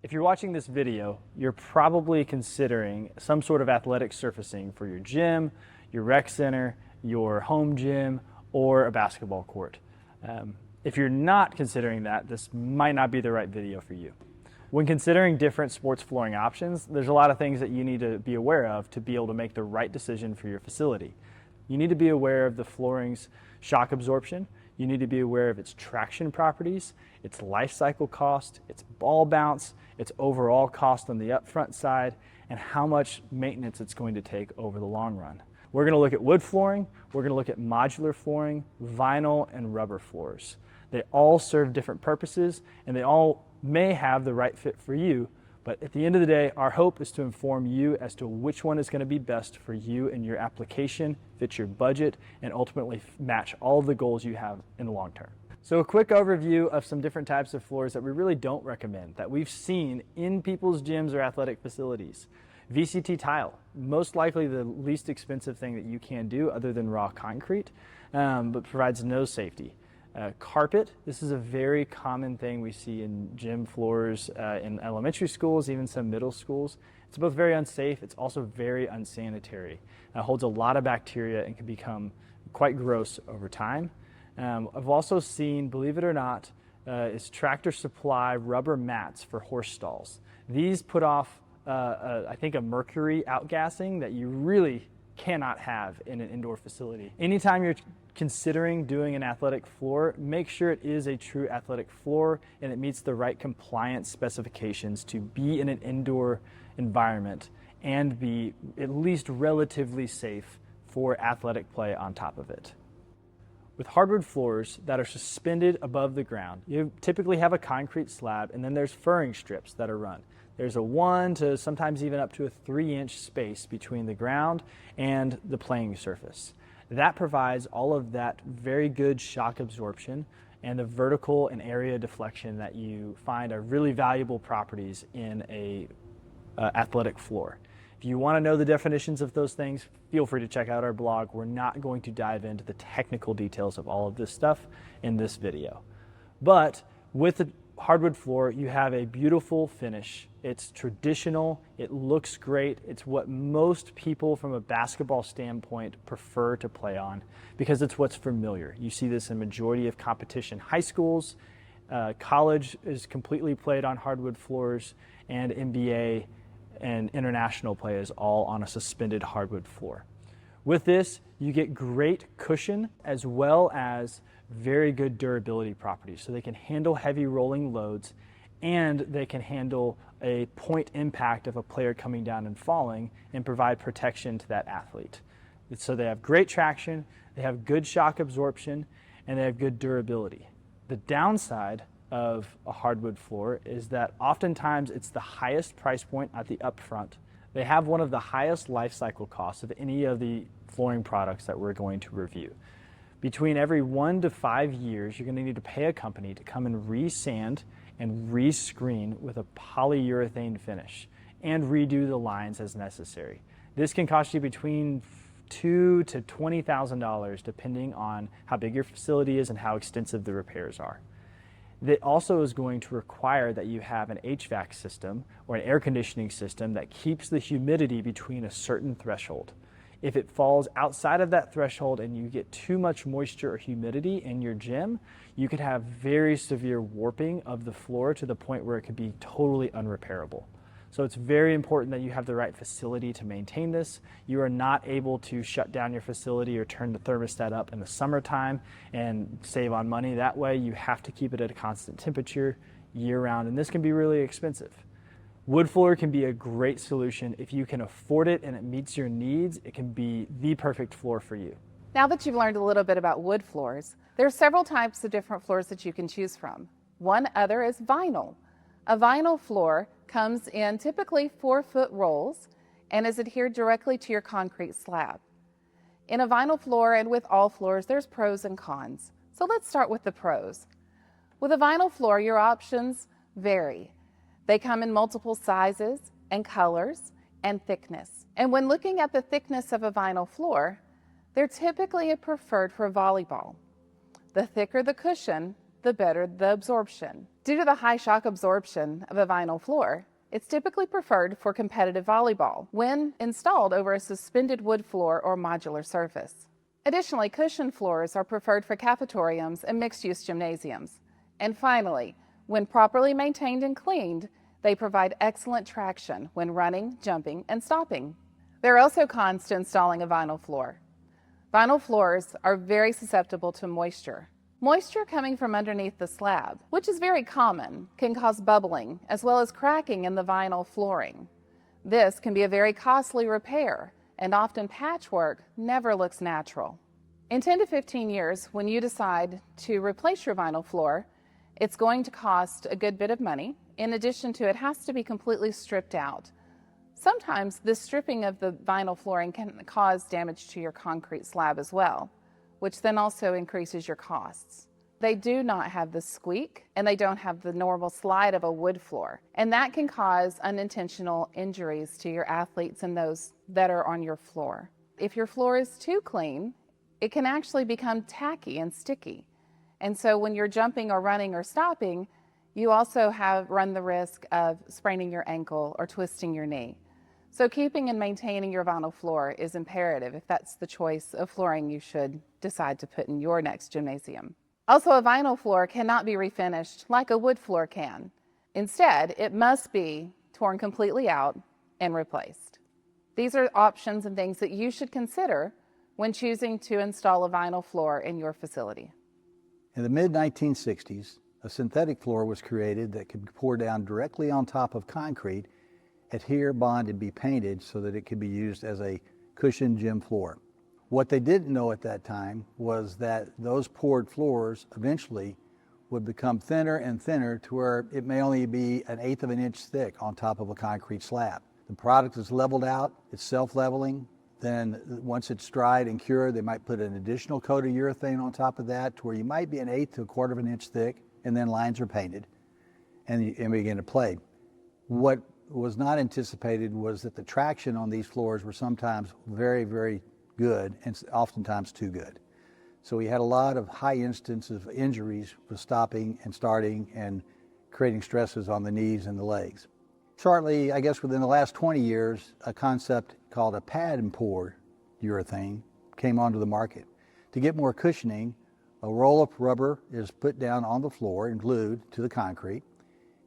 If you're watching this video, you're probably considering some sort of athletic surfacing for your gym, your rec center, your home gym, or a basketball court. If you're not considering that, this might not be the right video for you. When considering different sports flooring options, there's a lot of things that you need to be aware of to be able to make the right decision for your facility. You need to be aware of the flooring's shock absorption. You need to be aware of its traction properties, its life cycle cost, its ball bounce, its overall cost on the upfront side, and how much maintenance it's going to take over the long run. We're going to look at wood flooring, we're going to look at modular flooring, vinyl, and rubber floors. They all serve different purposes, and they all may have the right fit for you, but at the end of the day, our hope is to inform you as to which one is going to be best for you and your application, fit your budget, and ultimately match all of the goals you have in the long term. So a quick overview of some different types of floors that we really don't recommend, that we've seen in people's gyms or athletic facilities. VCT tile, most likely the least expensive thing that you can do other than raw concrete, but provides no safety. Carpet, this is a very common thing we see in gym floors in elementary schools, even some middle schools. It's both very unsafe, it's also very unsanitary. It holds a lot of bacteria and can become quite gross over time. I've also seen, believe it or not, is Tractor Supply rubber mats for horse stalls. These put off, I think, a mercury outgassing that you really cannot have in an indoor facility. Anytime you're considering doing an athletic floor, make sure it is a true athletic floor and it meets the right compliance specifications to be in an indoor environment and be at least relatively safe for athletic play on top of it. With hardwood floors that are suspended above the ground, you typically have a concrete slab and then there's furring strips that are run. There's a 1 to sometimes even up to a 3-inch space between the ground and the playing surface. That provides all of that very good shock absorption and the vertical and area deflection that you find are really valuable properties in a athletic floor. If you want to know the definitions of those things, feel free to check out our blog. We're not going to dive into the technical details of all of this stuff in this video. But with the hardwood floor, you have a beautiful finish. It's traditional, it looks great. It's what most people from a basketball standpoint prefer to play on because it's what's familiar. You see this in majority of competition high schools. College is completely played on hardwood floors, and NBA and international play is all on a suspended hardwood floor. With this, you get great cushion as well as very good durability properties. So they can handle heavy rolling loads and they can handle a point impact of a player coming down and falling and provide protection to that athlete. So they have great traction, they have good shock absorption, and they have good durability. The downside of a hardwood floor is that oftentimes it's the highest price point at the upfront. They have one of the highest life cycle costs of any of the flooring products that we're going to review. Between every 1 to 5 years, you're going to need to pay a company to come and re-sand and re-screen with a polyurethane finish and redo the lines as necessary. This can cost you between $2,000 to $20,000 depending on how big your facility is and how extensive the repairs are. That also is going to require that you have an HVAC system or an air conditioning system that keeps the humidity between a certain threshold. If it falls outside of that threshold and you get too much moisture or humidity in your gym, you could have very severe warping of the floor to the point where it could be totally unrepairable. So it's very important that you have the right facility to maintain this. You are not able to shut down your facility or turn the thermostat up in the summertime and save on money that way. You have to keep it at a constant temperature year-round, and this can be really expensive. Wood floor can be a great solution. If you can afford it and it meets your needs, it can be the perfect floor for you. Now that you've learned a little bit about wood floors, there are several types of different floors that you can choose from. One other is vinyl. A vinyl floor comes in typically 4-foot rolls and is adhered directly to your concrete slab. In a vinyl floor, and with all floors, there's pros and cons. So let's start with the pros. With a vinyl floor, your options vary. They come in multiple sizes and colors and thickness. And when looking at the thickness of a vinyl floor, they're typically preferred for volleyball. The thicker the cushion, the better the absorption. Due to the high shock absorption of a vinyl floor, it's typically preferred for competitive volleyball when installed over a suspended wood floor or modular surface. Additionally, cushioned floors are preferred for cafetoriums and mixed-use gymnasiums. And finally, when properly maintained and cleaned, they provide excellent traction when running, jumping, and stopping. There are also cons to installing a vinyl floor. Vinyl floors are very susceptible to moisture. Moisture coming from underneath the slab, which is very common, can cause bubbling as well as cracking in the vinyl flooring. This can be a very costly repair, and often patchwork never looks natural. In 10 to 15 years, when you decide to replace your vinyl floor, it's going to cost a good bit of money. In addition to, it has to be completely stripped out. Sometimes this stripping of the vinyl flooring can cause damage to your concrete slab as well, which then also increases your costs. They do not have the squeak, and they don't have the normal slide of a wood floor, and that can cause unintentional injuries to your athletes and those that are on your floor. If your floor is too clean, it can actually become tacky and sticky. And so when you're jumping or running or stopping, you also run the risk of spraining your ankle or twisting your knee. So keeping and maintaining your vinyl floor is imperative if that's the choice of flooring you should decide to put in your next gymnasium. Also, a vinyl floor cannot be refinished like a wood floor can. Instead, it must be torn completely out and replaced. These are options and things that you should consider when choosing to install a vinyl floor in your facility. In the mid-1960s, a synthetic floor was created that could pour down directly on top of concrete, adhere, bond, and be painted so that it could be used as a cushioned gym floor. What they didn't know at that time was that those poured floors eventually would become thinner and thinner to where it may only be 1/8 of an inch thick on top of a concrete slab. The product is leveled out, it's self-leveling. Then once it's dried and cured, they might put an additional coat of urethane on top of that to where you might be 1/8 to 1/4 of an inch thick, and then lines are painted and begin to play. What was not anticipated was that the traction on these floors were sometimes very, very good and oftentimes too good. So we had a lot of high instances of injuries with stopping and starting and creating stresses on the knees and the legs. Shortly, I guess within the last 20 years, a concept called a pad and pour urethane came onto the market. To get more cushioning, a roll of rubber is put down on the floor and glued to the concrete.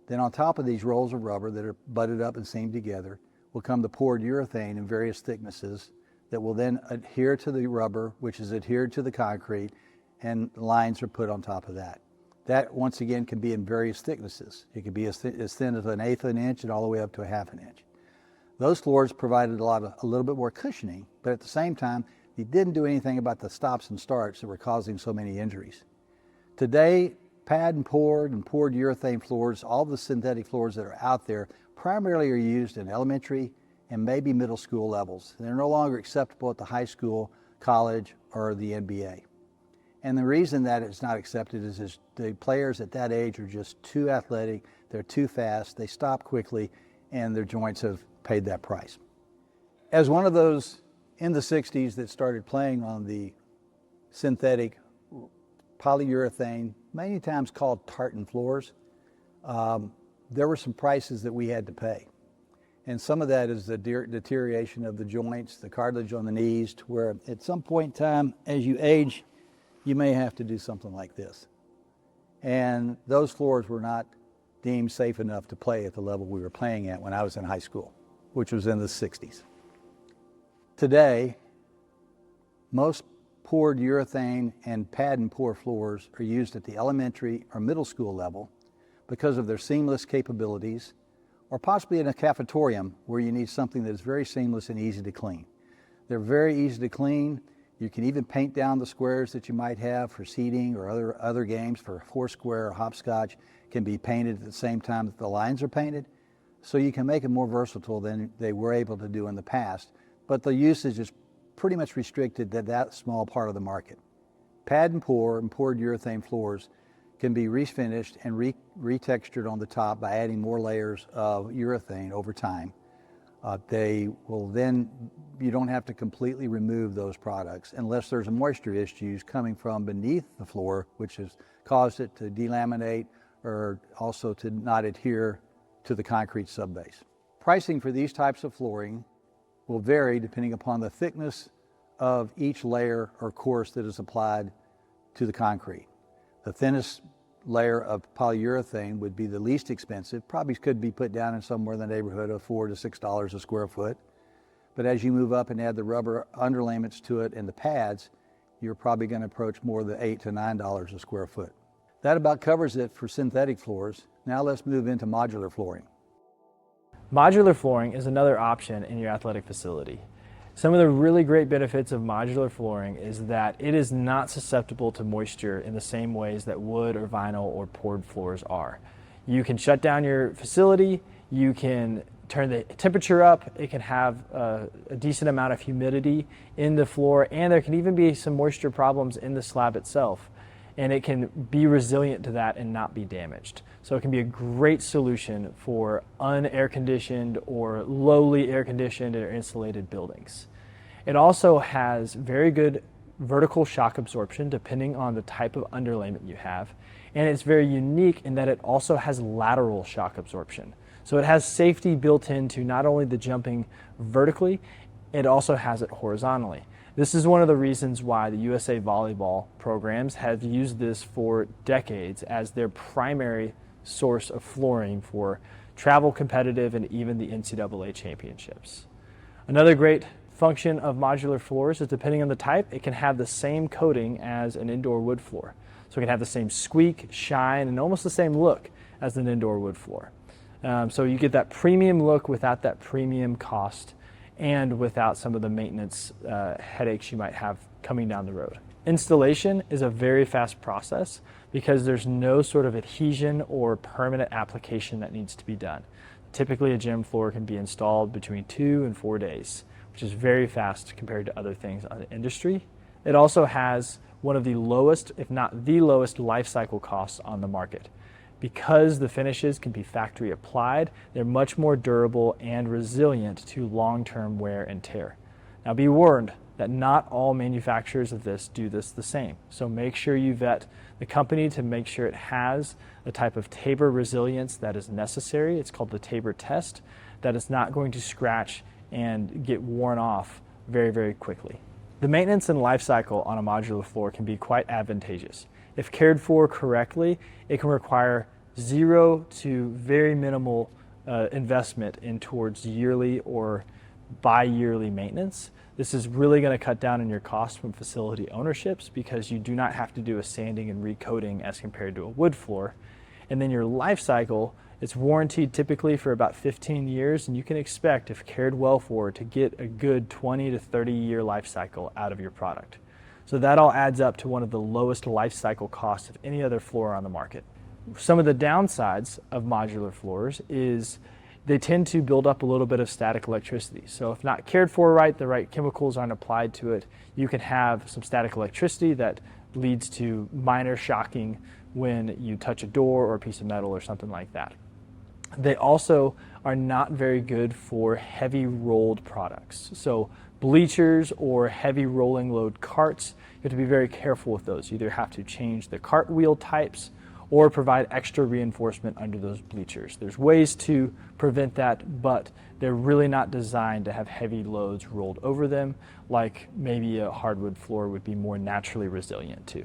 Then on top of these rolls of rubber that are butted up and seamed together will come the poured urethane in various thicknesses that will then adhere to the rubber, which is adhered to the concrete, and lines are put on top of that. That, once again, can be in various thicknesses. It can be as thin as 1/8 of an inch and all the way up to 1/2 an inch. Those floors provided a little bit more cushioning, but at the same time, they didn't do anything about the stops and starts that were causing so many injuries. Today, pad and poured urethane floors, all the synthetic floors that are out there, primarily are used in elementary and maybe middle school levels. They're no longer acceptable at the high school, college, or the NBA. And the reason that it's not accepted is the players at that age are just too athletic, they're too fast, they stop quickly, and their joints have paid that price. As one of those in the 60s that started playing on the synthetic polyurethane, many times called tartan floors, there were some prices that we had to pay. And some of that is the deterioration of the joints, the cartilage on the knees, to where at some point in time, as you age, you may have to do something like this. And those floors were not deemed safe enough to play at the level we were playing at when I was in high school, which was in the 60s. Today, most poured urethane and pad and pour floors are used at the elementary or middle school level because of their seamless capabilities, or possibly in a cafetorium where you need something that is very seamless and easy to clean. They're very easy to clean. You can even paint down the squares that you might have for seating or other games. For foursquare or hopscotch can be painted at the same time that the lines are painted. So you can make it more versatile than they were able to do in the past. But the usage is pretty much restricted to that small part of the market. Pad and poured urethane floors can be refinished and retextured on the top by adding more layers of urethane over time. They will then, you don't have to completely remove those products unless there's moisture issues coming from beneath the floor, which is caused it to delaminate or also to not adhere to the concrete subbase. Pricing for these types of flooring will vary depending upon the thickness of each layer or course that is applied to the concrete. The thinnest layer of polyurethane would be the least expensive, probably could be put down in somewhere in the neighborhood of $4 to $6 a square foot. But as you move up and add the rubber underlayments to it and the pads, you're probably going to approach more than $8 to $9 a square foot. That about covers it for synthetic floors. Now let's move into modular flooring. Modular flooring is another option in your athletic facility. Some of the really great benefits of modular flooring is that it is not susceptible to moisture in the same ways that wood or vinyl or poured floors are. You can shut down your facility, you can turn the temperature up, it can have a decent amount of humidity in the floor, and there can even be some moisture problems in the slab itself. And it can be resilient to that and not be damaged. So it can be a great solution for unair conditioned or lowly air conditioned or insulated buildings. It also has very good vertical shock absorption depending on the type of underlayment you have. And it's very unique in that it also has lateral shock absorption. So it has safety built into not only the jumping vertically, it also has it horizontally. This is one of the reasons why the USA Volleyball programs have used this for decades as their primary source of flooring for travel competitive and even the NCAA championships. Another great function of modular floors is depending on the type, it can have the same coating as an indoor wood floor. So it can have the same squeak, shine, and almost the same look as an indoor wood floor. So you get that premium look without that premium cost and without some of the maintenance headaches you might have coming down the road. Installation is a very fast process because there's no sort of adhesion or permanent application that needs to be done. Typically a gym floor can be installed between 2 and 4 days, which is very fast compared to other things in the industry. It also has one of the lowest, if not the lowest, life cycle costs on the market. Because the finishes can be factory applied, they're much more durable and resilient to long-term wear and tear. Now be warned that not all manufacturers of this do this the same. So make sure you vet the company to make sure it has the type of Tabor resilience that is necessary. It's called the Tabor test, that it's not going to scratch and get worn off very, very quickly. The maintenance and life cycle on a modular floor can be quite advantageous. If cared for correctly, it can require 0 to very minimal investment in towards yearly or bi-yearly maintenance. This is really going to cut down on your costs from facility ownerships because you do not have to do a sanding and recoating as compared to a wood floor. And then your life cycle, it's warranted typically for about 15 years, and you can expect, if cared well for, to get a good 20 to 30 year life cycle out of your product. So that all adds up to one of the lowest life cycle costs of any other floor on the market. Some of the downsides of modular floors is they tend to build up a little bit of static electricity. So if not cared for right, the right chemicals aren't applied to it, you can have some static electricity that leads to minor shocking when you touch a door or a piece of metal or something like that. They also are not very good for heavy rolled products. So bleachers or heavy rolling load carts, you have to be very careful with those. You either have to change the cart wheel types or provide extra reinforcement under those bleachers. There's ways to prevent that, but they're really not designed to have heavy loads rolled over them like maybe a hardwood floor would be more naturally resilient to.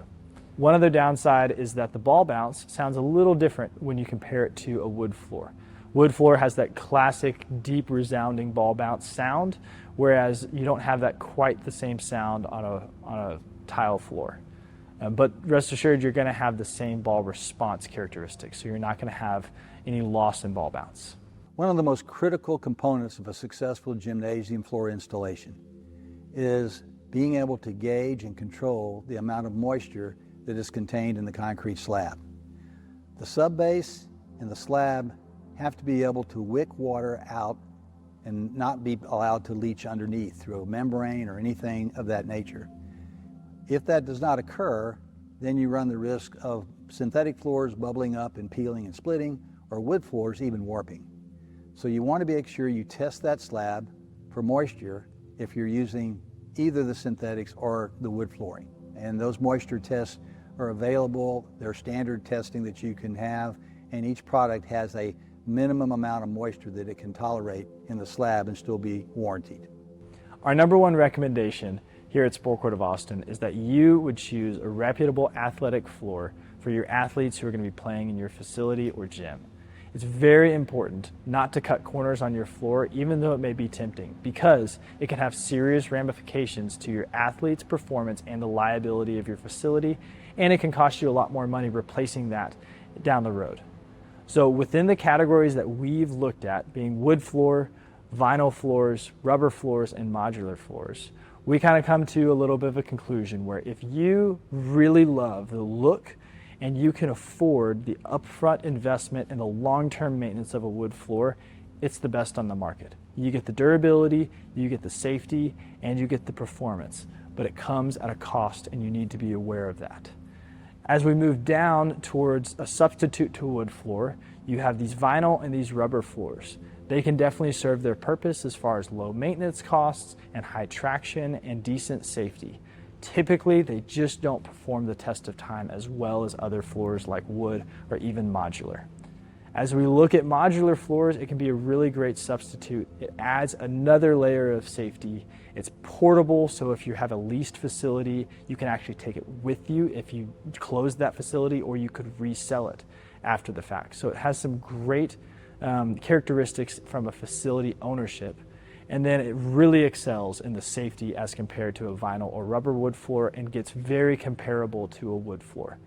One other downside is that the ball bounce sounds a little different when you compare it to a wood floor. Wood floor has that classic deep resounding ball bounce sound, whereas you don't have that quite the same sound on a tile floor. But rest assured, you're going to have the same ball response characteristics, so you're not going to have any loss in ball bounce. One of the most critical components of a successful gymnasium floor installation is being able to gauge and control the amount of moisture that is contained in the concrete slab. The subbase and the slab have to be able to wick water out and not be allowed to leach underneath through a membrane or anything of that nature. If that does not occur, then you run the risk of synthetic floors bubbling up and peeling and splitting, or wood floors even warping. So you want to make sure you test that slab for moisture if you're using either the synthetics or the wood flooring. And those moisture tests are available. They're standard testing that you can have, and each product has a minimum amount of moisture that it can tolerate in the slab and still be warranted. Our number one recommendation here at Sport Court of Austin is that you would choose a reputable athletic floor for your athletes who are going to be playing in your facility or gym. It's very important not to cut corners on your floor, even though it may be tempting, because it can have serious ramifications to your athlete's performance and the liability of your facility, and it can cost you a lot more money replacing that down the road. So within the categories that we've looked at, being wood floor, vinyl floors, rubber floors, and modular floors, we kind of come to a little bit of a conclusion where if you really love the look and you can afford the upfront investment and the long-term maintenance of a wood floor, it's the best on the market. You get the durability, you get the safety, and you get the performance, but it comes at a cost, and you need to be aware of that. As we move down towards a substitute to a wood floor, you have these vinyl and these rubber floors. They can definitely serve their purpose as far as low maintenance costs and high traction and decent safety. Typically, they just don't perform the test of time as well as other floors like wood or even modular. As we look at modular floors, it can be a really great substitute. It adds another layer of safety. It's portable, so if you have a leased facility, you can actually take it with you if you close that facility, or you could resell it after the fact. So it has some great characteristics from a facility ownership. And then it really excels in the safety as compared to a vinyl or rubber wood floor, and gets very comparable to a wood floor.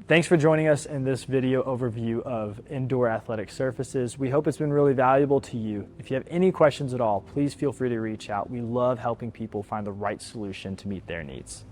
Thanks for joining us in this video overview of indoor athletic surfaces. We hope it's been really valuable to you. If you have any questions at all, please feel free to reach out. We love helping people find the right solution to meet their needs.